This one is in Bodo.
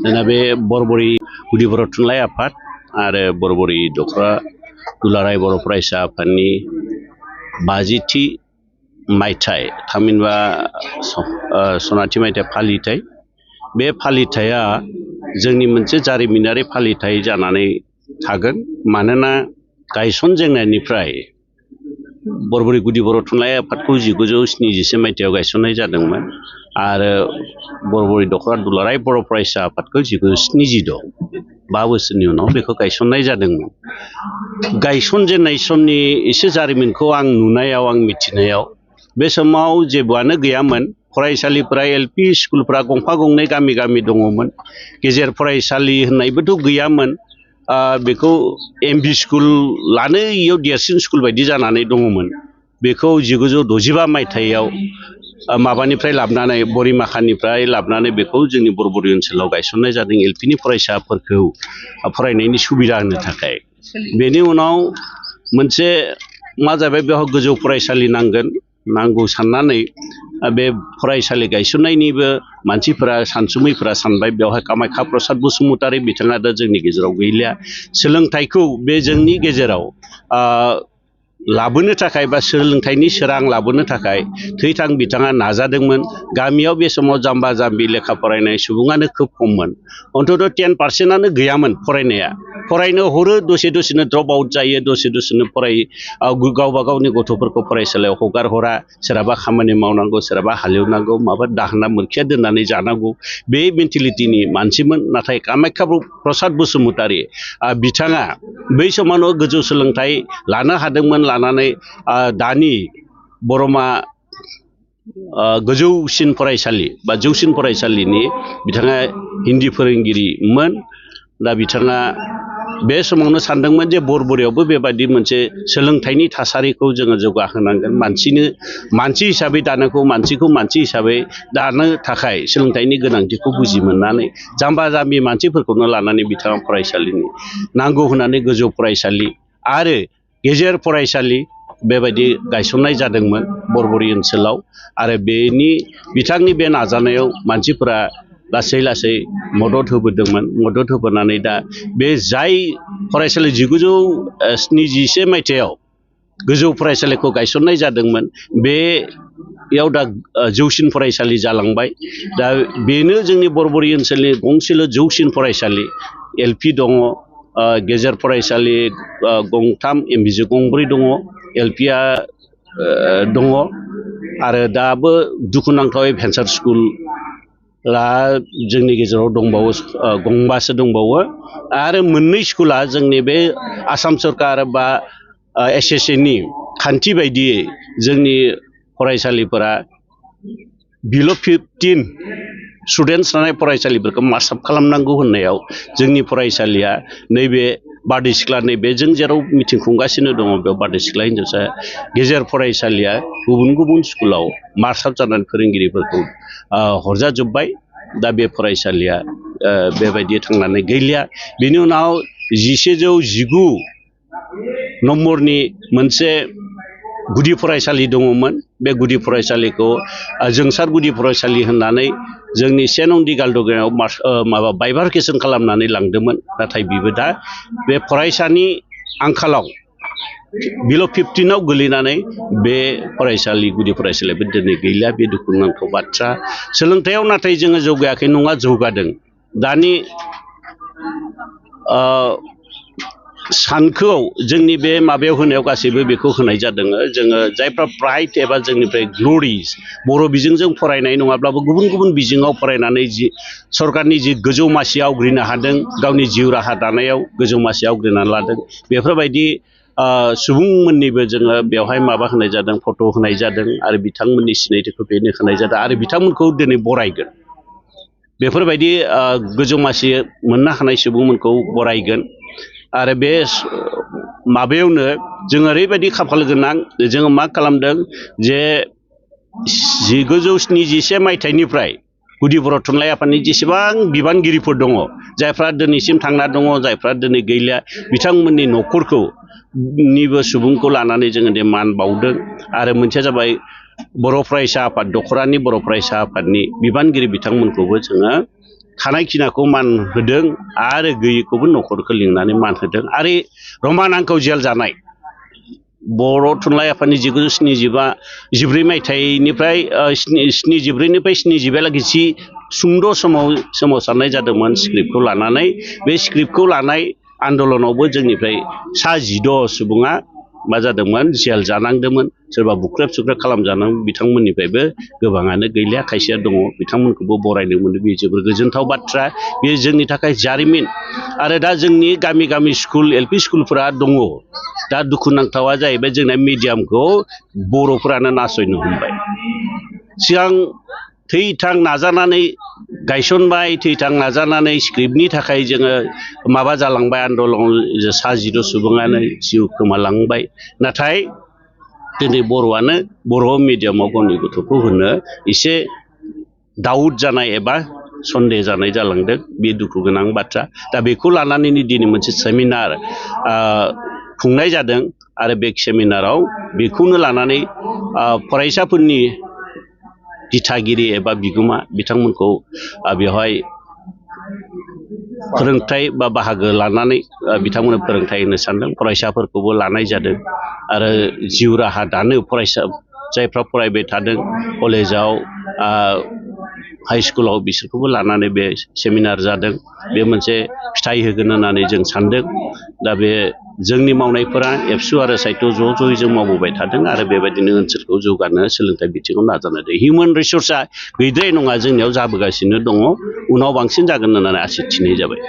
जोंना बे बरबरि गुदि बर' थुनलाइ आफाद आरो बरबरि दख'रा दुलाराय बर' फरायसा आफादनि 50थि मायथाइ थामहिनबा सनाथि मायथाइ फालिथाय बे फालिथाया जोंनि मोनसे जारिमिनारि फालिथाय जानानै थागोन। मानोना गायसनजेननायनिफ्राय बरबरि गुदि बर' थुनलाइ आफादखौ 1971 मायथाइयाव गायसननाय जादोंमोन आरो बरबरि दख'रा दुलाराय बर' फरायसा आफादखौ 1976 5 बोसोरनि उनाव बेखौ गायसननाय जादोंमोन। गायसनजेननाय समनि एसे जारिमिनखौ आं नुनायाव आं मिथिनायाव बे समाव जेबोआनो गैयामोन। फरायसालिफोरा एलपि स्कुलफोरा गंफा गंनै गामि गामि दङमोन। गेजेर फरायसालि होननायबोथ' गैयामोन। बेखौ एमभि स्कुलानो इयाव देरसिन स्कुल बायदि जानानै दङमोन। बेखौ 1965 मायथाइयाव माबानिफ्राय लाबोनानै बरिमाखानिफ्राय लाबोनानै बेखौ जोंनि बरबरि ओनसोलाव गायसननाय जादों एलपिनि फरायसाफोरखौ फरायनायनि सुबिदा होनो थाखाय। बेनि उनाव मोनसे मा जाबाय बेयाव गोजौ फरायसालि नांगौ साननानै बे फरायसालि गायसननायनिबो मानसिफोरा सानसुमैफोरा सानबाय बेवहाय कामाख्या प्रसाद बसुमतारी बिथाङा दा जोंनि गेजेराव गैलिया। सोलोंथाइखौ बे जोंनि गेजेराव लाबोनो थाखाय बा सोलोंथाइनि सोरां लाबोनो थाखाय थैथां बिथाङा नाजादोंमोन। गामियाव बे समाव जाम्बा जाम्बि लेखा फरायनाय सुबुङानो खोब खममोन। अन्तत 10% गैयामोन फरायनाया। फरायनो हरो दसे दसेनो ड्रप आउट जायो, दसे दसेनो गावबा गावनि गथ'फोरखौ फरायसालियाव हगार हरा। सोरहाबा खामानि मावनांगौ, सोरहाबा हालेवनांगौ, माबा दाहोना मोरखिया दोननानै जानांगौ, बे मेन्टेलिटिनि मानसिमोन। नाथाय कामाख्या प्रसाद बसुमतारी बिथाङा बै समावनो गोजौ सोलोंथाइ लानो हादोंमोन। लानानै दानि बरमा गोजौसिन फरायसालि बा जौसिन फरायसालिनि बिथाङा हिन्दी फोरोंगिरिमोन। दा बिथाङा बे समावनो सानदोंमोन जे बरबरियावबो बेबायदि मोनसे सोलोंथाइनि थासारिखौ जोङो जौगाहोनांगोन। मानसि हिसाबै दानायखौ मानसिखौ मानसि हिसाबै दानो थाखाय सोलोंथाइनि गोनांथिखौ बुजि मोननानै जाम्बा जाम्बि मानसिफोरखौनो लानानै बिथाङा फरायसालिनि नांगौ होननानै गोजौ फरायसालि आरो गेजेर फरायसालि बेबायदि गायसननाय जादोंमोन बरबरि ओनसोलाव। आरो बिथांनि बे नाजानायाव मानसिफोरा लासै लासै मदद होबोदोंमोन। मदद होबोनानै दा बे जाय फरायसालि 1971 मायथाइयाव गोजौ फरायसालिखौ गायसननाय जादोंमोन बेयाव दा जौसिन फरायसालि जालांबाय। दा बेनो जोंनि बरबरि ओनसोलनि गंसेल' जौसिन फरायसालि। एलपि दङ, गेजेर फरायसालि 3, एमभिजि 3 दङ, एलपिआ दङ आरो दाबो दुखुनांथावै भेन्सार स्कुला जोंनि गेजेराव दंबावो, 2सो दंबावो। आरो 2 स्कुला जोंनि बे आसाम सरकार बा SSAनि खान्थि बायदियै जोंनि फरायसालिफोरा बिल' 15 स्टुडेन्टस थानाय फरायसालिफोरखौ मार्कआप खालामनांगौ होननायाव जोंनि फरायसालिया नैबे बारदै सिख्ला नैबेजों जेराव मिथिं खुंगासिनो दङ बेयाव बारदै सिख्ला हिनजावसा गेजेर फरायसालिया गुबुन स्कुलाव मार्कआप जानानै फोरोंगिरिफोरखौ हरजाजोब्बाय। दा बे फरायसालिया बेबायदि थांनानै गैलिया। बेनि उनाव 1119 नम्बरनि मोनसे गुदि फरायसालि दङमोन। बे गुदि फरायसालिखौ जोंसार गुदि फरायसालि होननानै जोंनि 1 नं दिगालदगायाव बाइबारकेसन खालामनानै लांदोंमोन। नाथाय बेबो दा बे फरायसानि आंखालाव बिल' 15आव गोलैनानै बे गुदि फरायसालियाबो दिनै गैलिया। बे दुखुनांथाव बाथ्रा। सोलोंथायाव नाथाय जोङो जौगायाखै नङा, जौगादों। दानि सानखोआव जोंनि बे माबायाव होनायाव गासैबो बेखौ होनाय जादों। जोङो जायफ्रा प्राइड एबा जोंनिफ्राय ग्ल'रिज बर' बिजोंजों फरायनाय नङाब्लाबो गुबुन बिजोङाव फरायनानै सरकारनि गोजौ मासि आवग्रिनो हादों, गावनि जिउ राहा दानायाव गोजौ मासि आवग्रिनानै लादों, बेफोरबायदि सुबुंमोननिबो जोङो बेवहाय माबा होनाय जादों, फट' होनाय जादों आरो बिथांमोननि सिनायथिखौ बेनो होनाय जादों आरो बिथांमोनखौ दिनै बरायगोन। बेफोरबायदि गोजौ मासि मोननो हानाय सुबुंमोनखौ बरायगोन। आरो बे माबायावनो जों ओरैबायदि खाफाल गोनां जोङो मा खालामदों जे 1971 मायथाइनिफ्राय गुदि बर' थुनलाइ आफादनि जेसेबां बिबानगिरिफोर दङ, जायफ्रा दिनैसिम थांना दङ, जायफ्रा दिनै गैलिया, बिथांमोननि न'खरनिबो सुबुंखौ लानानै जोङो मान बावदों। आरो मोनसेया जाबाय बर' फरायसा आफाद, दख'रानि बर' फरायसा आफादनि बिबानगिरि बिथांमोनखौबो जोङो थानायखिनाखौ मान होदों आरो गैयैखौबो न'खरखौ लिंनानै मान होदों आरो रमान आंखौ जेल जानाय बर' थुनलाइ आफादनि 1974 मायथाइनिफ्राय 74निफ्राय 75लागै जि सुंद' समाव सोमावसारनाय जादोंमोन स्क्रिप्टखौ लानानै बे स्क्रिप्टखौ लानाय आन्दलनावबो जोंनिफ्राय सा 16 सुबुङा मा जादोंमोन जेल जानांदोंमोन सोरबा बुख्रेब सुख्रेब खालामजानांगौ बिथांमोननिफ्रायबो गोबाङानो गैलिया खायसेया दङ बिथांमोनखौबो बरायनो मोनो बे जोबोर गोजोनथाव बाथ्रा बे जोंनि थाखाय जारिमिन आरो दा जोंनि गामि गामि स्कुल एलपि स्कुलफोरा दङ दा दुखुनांथावा जाहैबाय जोंना मिडियामखौ बर'फोरानो नासयनो हमबाय सिगां थैथां नाजानानै गायसनबाय थैथां नाजानानै स्क्रिप्टनि थाखाय जोङो माबा जालांबाय आन्दलन सा 16 सुबुङानो जिउ खोमालांबाय नाथाय दिनै बर'आनो बर' मिडियामाव गावनि गथ'खौ होनो एसे दाउट जानाय एबा सन्देह जानाय जालांदों बे दुखु गोनां बाथ्रा दा बेखौ लानानैनो दिनै मोनसे सेमिनार खुंनाय जादों आरो बे सेमिनाराव बेखौनो लानानै फरायसाफोरनि दिथागिरि एबा बिगोमा बिथांमोनखौ बेवहाय फोरोंथाइ बा बाहागो लानानै बिथांमोननो फोरोंथाइ होनो सानदों फरायसाफोरखौबो लानाय जादों आरो जिउ राहा दानो फरायसा जायफ्रा फरायबाय थादों कलेजाव हाई स्कुलाव बिसोरखौबो लानानै बे सेमिनार जादों बे मोनसे फिथाइ होगोन होननानै जों सानदों दा बे जोंनि मावनायफोरा एबसु आरो साहित्य ज' ज'यै जों मावबोबाय थादों आरो बेबायदिनो ओनसोलखौ जौगानो सोलोंथाइ बिथिङाव नाजानाय हिउमेन रिसर्सआ गैद्राय नङा जोंनियाव जाबोगासिनो दङ उनाव बांसिन जागोन होननानै आसा थिनाय जाबाय।